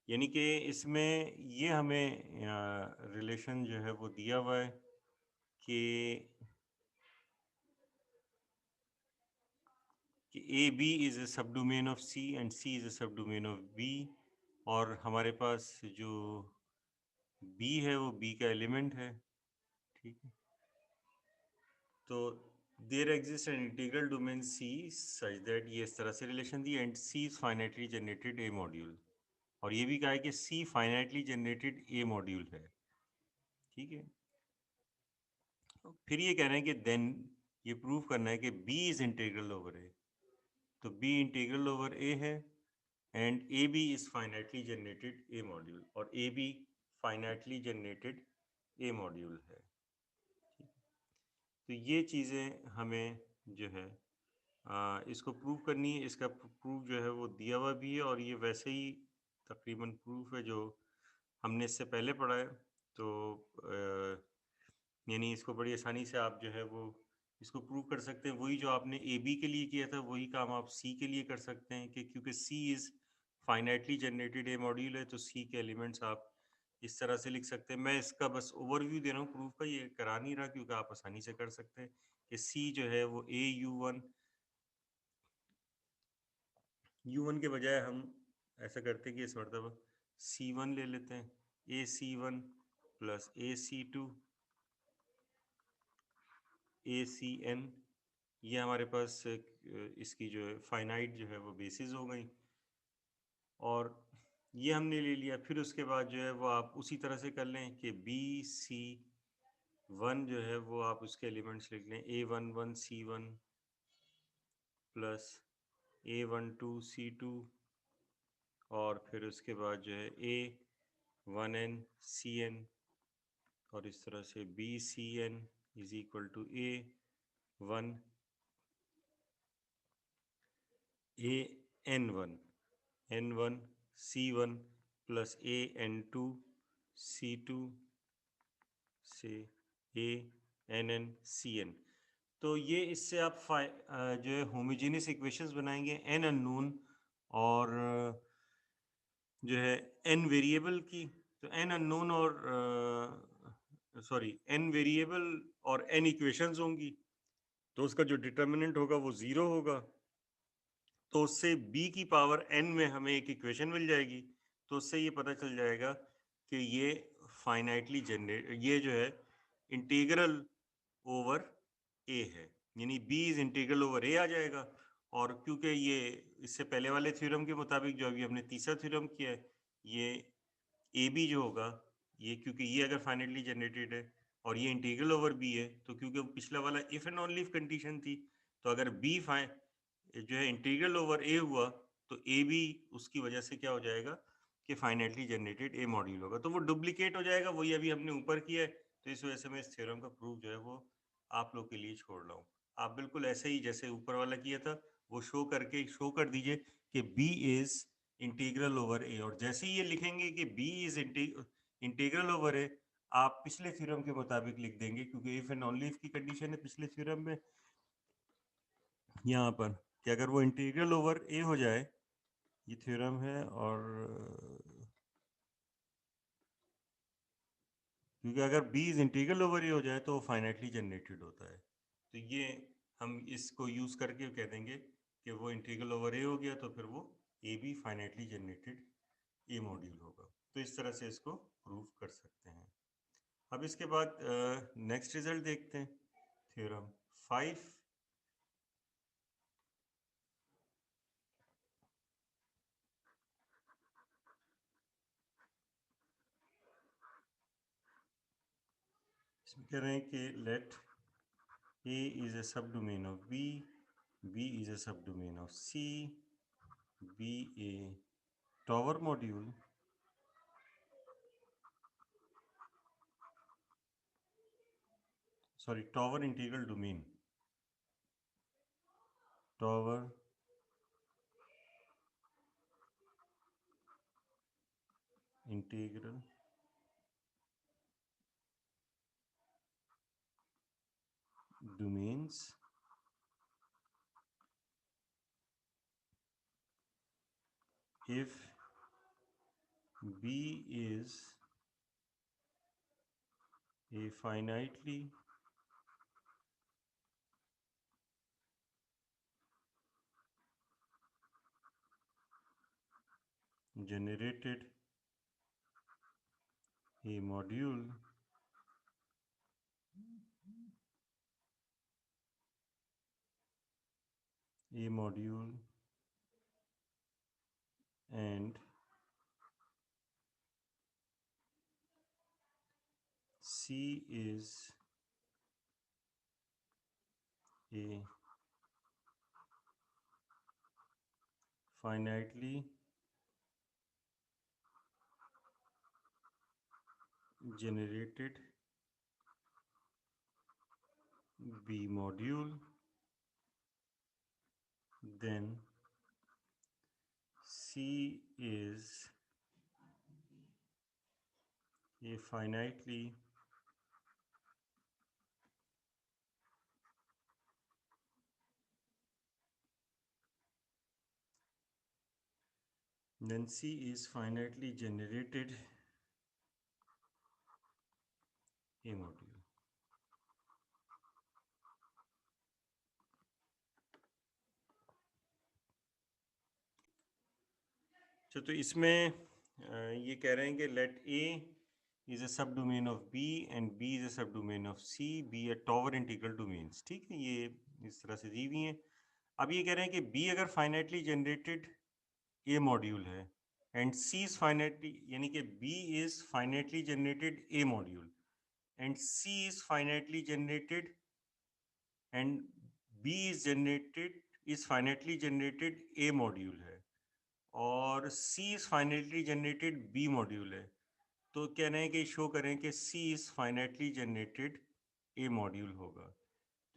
यानी कि इसमें ये हमें रिलेशन जो है वो दिया हुआ है कि A B is a subdomain of C and C is a subdomain of B, और हमारे पास जो बी है वो बी का एलिमेंट है, ठीक है। तो there exist an integral domain C such that, ये इस तरह से रिलेशन दी, and C is finitely generated A module, और ये भी कहा है कि C finitely generated A module है, ठीक है। फिर ये कह रहे हैं कि देन ये प्रूव करना है कि B is integral over A, तो बी इंटीग्रल ओवर ए है, and A B is finitely generated A module, और A B finitely generated A module है। तो ये चीज़ें हमें जो है इसको प्रूव करनी है। इसका प्रूफ जो है वो दिया हुआ भी है, और ये वैसे ही तकरीबन प्रूफ है जो हमने इससे पहले पढ़ा है। तो यानी इसको बड़ी आसानी से आप जो है वो इसको प्रूव कर सकते हैं। वही जो आपने ए बी के लिए किया था वही काम आप सी के लिए कर सकते हैं, कि क्योंकि C is finitely generated A module है, तो सी के एलिमेंट्स आप इस तरह से लिख सकते हैं। मैं इसका बस ओवरव्यू दे रहा हूँ प्रूफ का, ये करा नहीं रहा, क्योंकि आप आसानी से कर सकते हैं कि सी जो है वो U1 के बजाय हम ऐसा करते हैं कि इस मरतबा C1 ले लेते हैं, AC1 प्लस AC2 ACN, ये हमारे पास इसकी जो है फाइनाइट जो है वो बेसिस हो गई, और ये हमने ले लिया। फिर उसके बाद जो है वो आप उसी तरह से कर लें कि BC1 जो है वो आप उसके एलिमेंट्स लिख लें, A11 C1 plus A12 C2, और फिर उसके बाद जो है A1N CN, और इस तरह से BCN is equal to A1 AN1 N1 C1 plus AN2 C2 से ANN CN। तो ये इससे आप जो है होमोजेनियस इक्वेशंस बनाएंगे n अननोन और जो है n वेरिएबल की। तो n अननोन और n वेरिएबल और n इक्वेशंस होंगी, तो उसका जो डिटर्मिनेंट होगा वो 0 होगा, तो उससे b की पावर n में हमें एक इक्वेशन मिल जाएगी। तो उससे ये पता चल जाएगा कि ये फाइनाइटली ये जो है इंटीग्रल ओवर a है, यानी b is integral over a आ जाएगा। और क्योंकि ये इससे पहले वाले थ्योरम के मुताबिक जो अभी हमने तीसरा थ्योरम किया है, ये ए बी जो होगा, ये क्योंकि ये अगर फाइनाइटली जनरेटेड है और ये इंटीग्रल ओवर बी है, तो क्योंकि वो पिछला वाला if and only if condition थी, तो अगर बी जो है इंटीग्रल ओवर ए हुआ, तो ए बी उसकी वजह से क्या हो जाएगा कि फाइनाइटली जनरेटेड ए मॉड्यूल होगा, तो वो डुप्लीकेट हो जाएगा, वही अभी हमने ऊपर किया है। तो इस वजह से मैं इस थ्योरम का प्रूफ जो है वो आप लोग के लिए छोड़ रहा हूँ। आप बिल्कुल ऐसे ही जैसे ऊपर वाला किया था वो शो कर दीजिए कि बी इज इंटीग्रल ओवर ए, और जैसे ही ये लिखेंगे कि बी इज इंटीग्रल ओवर ए, आप पिछले थ्योरम के मुताबिक लिख देंगे, क्योंकि इफ एंड ओनली इफ की कंडीशन है पिछले थ्योरम में यहाँ पर कि अगर वो इंटीग्रल ओवर ए हो जाए, ये थ्योरम है, और क्योंकि अगर b is integral over A हो जाए तो वो फाइनाइटली जनरेटेड होता है। तो ये हम इसको यूज़ करके कह देंगे कि वो इंटीग्रल ओवर ए हो गया तो फिर वो ए भी फाइनाइटली जनरेटेड ए मॉड्यूल होगा। तो इस तरह से इसको प्रूव कर सकते हैं। अब इसके बाद नेक्स्ट रिजल्ट देखते हैं। थ्योरम 5। इसमें कह रहे हैं कि let A is a subdomain of B is a subdomain of C, B a tower module, sorry, tower integral domain, tower integral domains if B is a finitely generated a module and C is a finitely generated B module, then C is a finitely generated a module। तो इसमें ये कह रहे हैं कि late A is a subdomain of B and B is a subdomain of C, be a tower integral domains. ठीक है, ये इस तरह से दी हुई हैं। अब ये कह रहे हैं कि बी अगर फाइनाइटली जनरेटेड ए मॉड्यूल है एंड सी इज फाइनाइटली, यानी कि B is finitely generated A module and C is finitely generated and B is finitely generated A module है और C is finitely generated B module है। तो कह रहे हैं कि शो करें कि C is finitely generated A module होगा।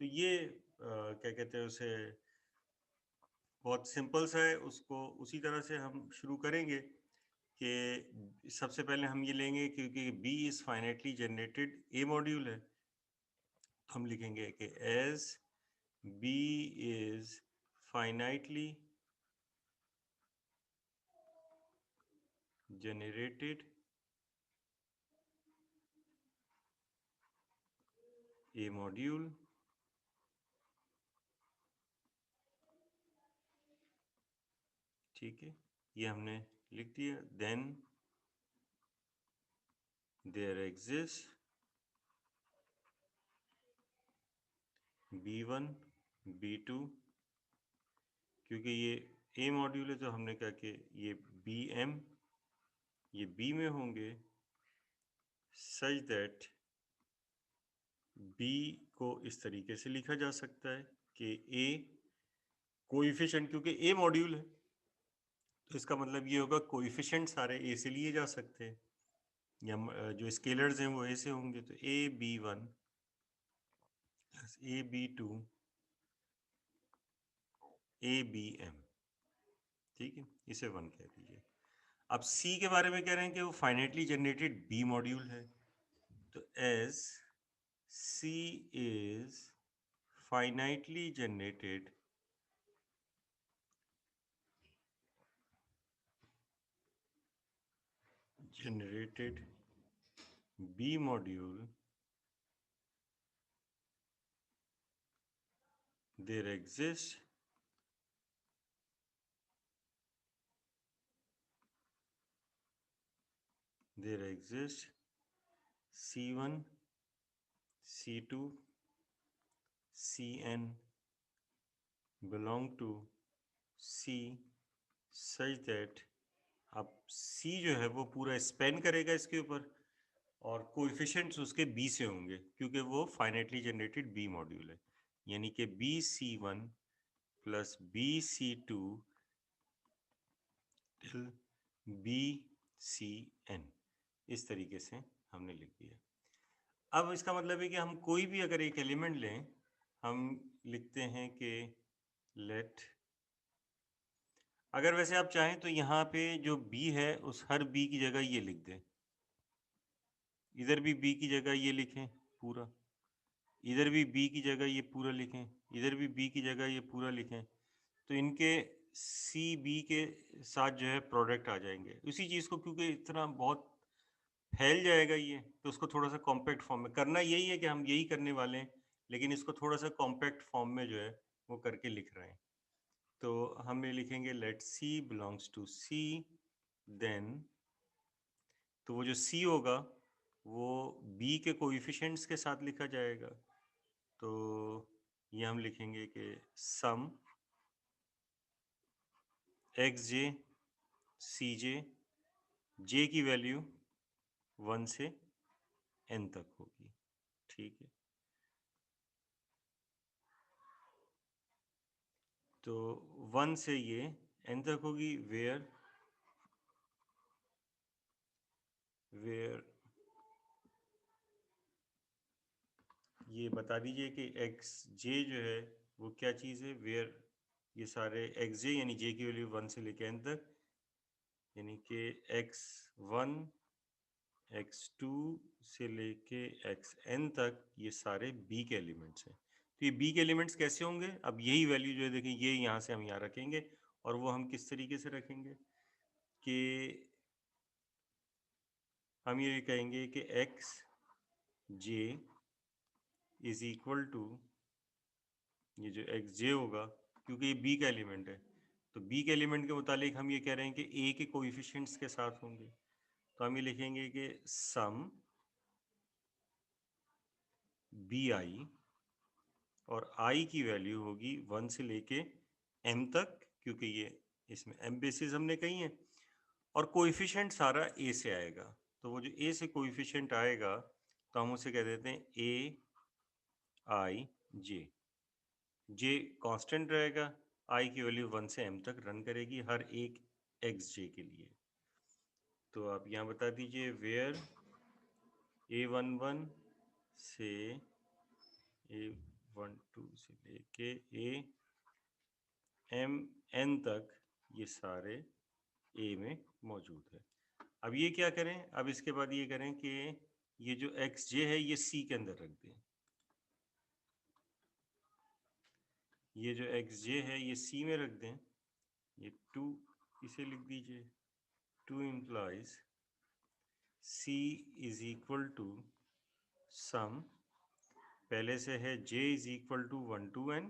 तो ये क्या कहते हैं उसे, बहुत सिंपल सा है। उसको उसी तरह से हम शुरू करेंगे कि सबसे पहले हम ये लेंगे क्योंकि B is finitely generated A module है, तो हम लिखेंगे कि as B is finitely generated a module, ठीक है, ये हमने लिख दिया। Then there exist B1 B2, क्योंकि ये A मॉड्यूल है तो हमने कहा कि ये BM ये B में होंगे, सच दैट B को इस तरीके से लिखा जा सकता है कि A कोएफिशिएंट, क्योंकि A मॉड्यूल है तो इसका मतलब ये होगा कोएफिशिएंट सारे A से लिए जा सकते हैं, या जो स्केलर्स हैं वो A से होंगे। तो AB1 प्लस AB2 ABM, ठीक है, इसे 1 कह दीजिए। अब C के बारे में कह रहे हैं कि वो फाइनाइटली जनरेटेड B मॉड्यूल है, तो as C is finitely generated B module there exists C1, C2, Cn belong to C such that, अब C जो है वो पूरा स्पेन करेगा इसके ऊपर और कोएफिशिएंट्स उसके B से होंगे क्योंकि वो फाइनाइटली जनरेटेड B मॉड्यूल है, यानी कि BC1 plus BC2 till BCN, इस तरीके से हमने लिख दिया। अब इसका मतलब है कि हम कोई भी अगर एक एलिमेंट लें, हम लिखते हैं कि लेट, अगर वैसे आप चाहें तो यहाँ पे जो B है उस हर B की जगह ये लिख दें, इधर भी B की जगह ये लिखें पूरा, इधर भी B की जगह ये पूरा लिखें, इधर भी B की जगह ये पूरा लिखें, तो इनके सी बी के साथ जो है प्रोडक्ट आ जाएंगे। इसी चीज़ को क्योंकि इतना बहुत फैल जाएगा ये, तो उसको थोड़ा सा कॉम्पैक्ट फॉर्म में करना, यही है कि हम यही करने वाले हैं, लेकिन इसको थोड़ा सा कॉम्पैक्ट फॉर्म में जो है वो करके लिख रहे हैं। तो हम ये लिखेंगे let C belongs to C, then तो वो जो सी होगा वो बी के कोएफिशिएंट्स के साथ लिखा जाएगा। तो ये हम लिखेंगे कि सम एक्स जे सी जे, जे की वैल्यू 1 से n तक होगी, ठीक है। तो 1 से ये n तक होगी, वेयर ये बता दीजिए कि एक्स जे जो है वो क्या चीज़ है, वेयर ये सारे एक्स जे यानी जे की वैल्यू 1 से लेके n तक, यानी कि x1 x2 से लेके xn तक ये सारे b के एलिमेंट्स हैं। तो ये b के एलिमेंट्स कैसे होंगे, अब यही वैल्यू जो है देखिए ये यहाँ से हम यहाँ रखेंगे, और वो हम किस तरीके से रखेंगे कि हम ये कहेंगे कि X J is equal to, ये जो एक्स जे होगा क्योंकि ये बी का एलिमेंट है, तो बी के एलिमेंट के मुतालिक हम ये कह रहे हैं कि ए के कोएफिशिएंट्स के साथ होंगे, तो हम ये लिखेंगे कि सम बी आई, और आई की वैल्यू होगी 1 से लेके m तक, क्योंकि ये इसमें m बेसिस हमने कही है, और कोएफिशिएंट सारा a से आएगा। तो वो जो a से कोएफिशिएंट आएगा तो हम उसे कह देते हैं ए आई जे, जे कांस्टेंट रहेगा, आई की वैल्यू 1 से m तक रन करेगी हर एक एक्स जे के लिए। तो आप यहाँ बता दीजिए वेयर A11 से A12 से लेके AMN तक ये सारे A में मौजूद है। अब ये क्या करें, अब इसके बाद ये करें कि ये जो एक्स जे है ये C के अंदर रख दें, ये जो एक्स जे है ये C में रख दें, ये 2 इसे लिख दीजिए, 2 implies C is equal to sum, पहले से है J is equal to 1 to n,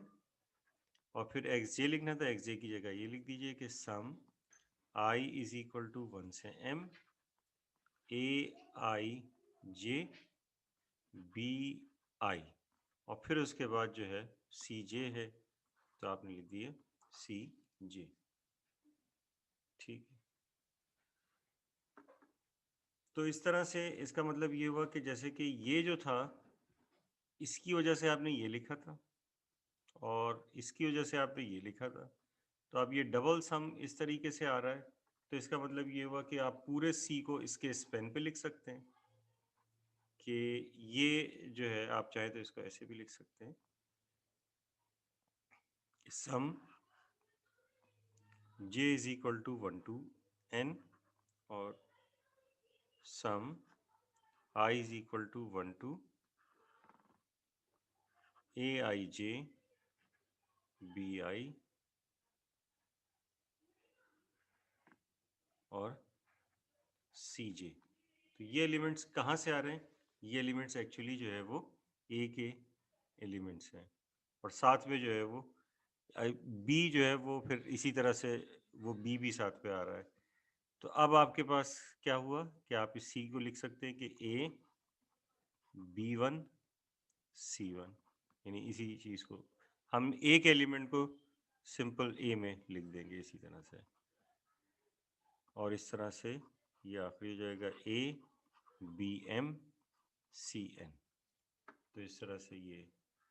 और फिर एक्स जे लिखना था, एक्स जे की जगह ये लिख दीजिए कि सम I इज इक्वल टू 1 से m A I J B I, और फिर उसके बाद जो है सी जे है, तो आपने लिख दिया सी जे, ठीक है। तो इस तरह से इसका मतलब ये हुआ कि जैसे कि ये जो था इसकी वजह से आपने ये लिखा था और इसकी वजह से आपने ये लिखा था, तो अब ये डबल सम इस तरीके से आ रहा है, तो इसका मतलब ये हुआ कि आप पूरे सी को इसके स्पेन पे लिख सकते हैं कि ये जो है आप चाहे तो इसको ऐसे भी लिख सकते हैं, sum j is equal to 1 to n, और sum I is equal to 1 to aij bi और cj, तो ये एलिमेंट्स कहाँ से आ रहे हैं? ये एलिमेंट्स एक्चुअली जो है वो ए के एलिमेंट्स हैं, और साथ में जो है वो बी जो है वो फिर इसी तरह से वो बी भी साथ पे आ रहा है। तो अब आपके पास क्या हुआ कि आप इस सी को लिख सकते हैं कि ए B1 C1, यानी इसी चीज़ को हम एक एलिमेंट को सिंपल ए में लिख देंगे इसी तरह से, और इस तरह से ये आखिरी हो जाएगा ABMCN। तो इस तरह से ये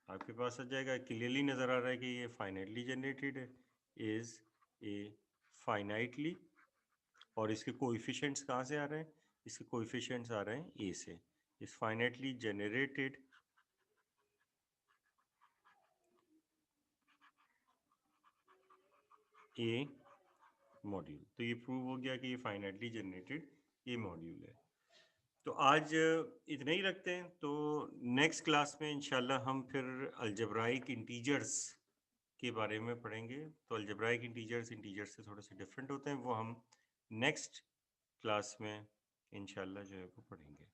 आपके पास आ जाएगा। क्लियरली नज़र आ रहा है कि ये फाइनाइटली जनरेटेड है, इज़ ए फाइनाइटली, और इसके कोएफिशिएंट्स कहाँ से आ रहे हैं? इसके कोएफिशिएंट्स आ रहे हैं ए से। इस फाइनाइटली जनरेटेड ए मॉड्यूल। तो ये प्रूव हो गया कि ये फाइनाइटली जनरेटेड ए मॉड्यूल है। तो आज इतना ही रखते हैं। तो नेक्स्ट क्लास में इंशाल्लाह हम फिर अलजेब्राइक इंटीजर्स के बारे में पढ़ेंगे। तो अलजेब्राइक इंटीजर्स इंटीजर्स से थोड़े से डिफरेंट होते हैं, वो हम नेक्स्ट क्लास में इंशाल्लाह जो है वो पढ़ेंगे।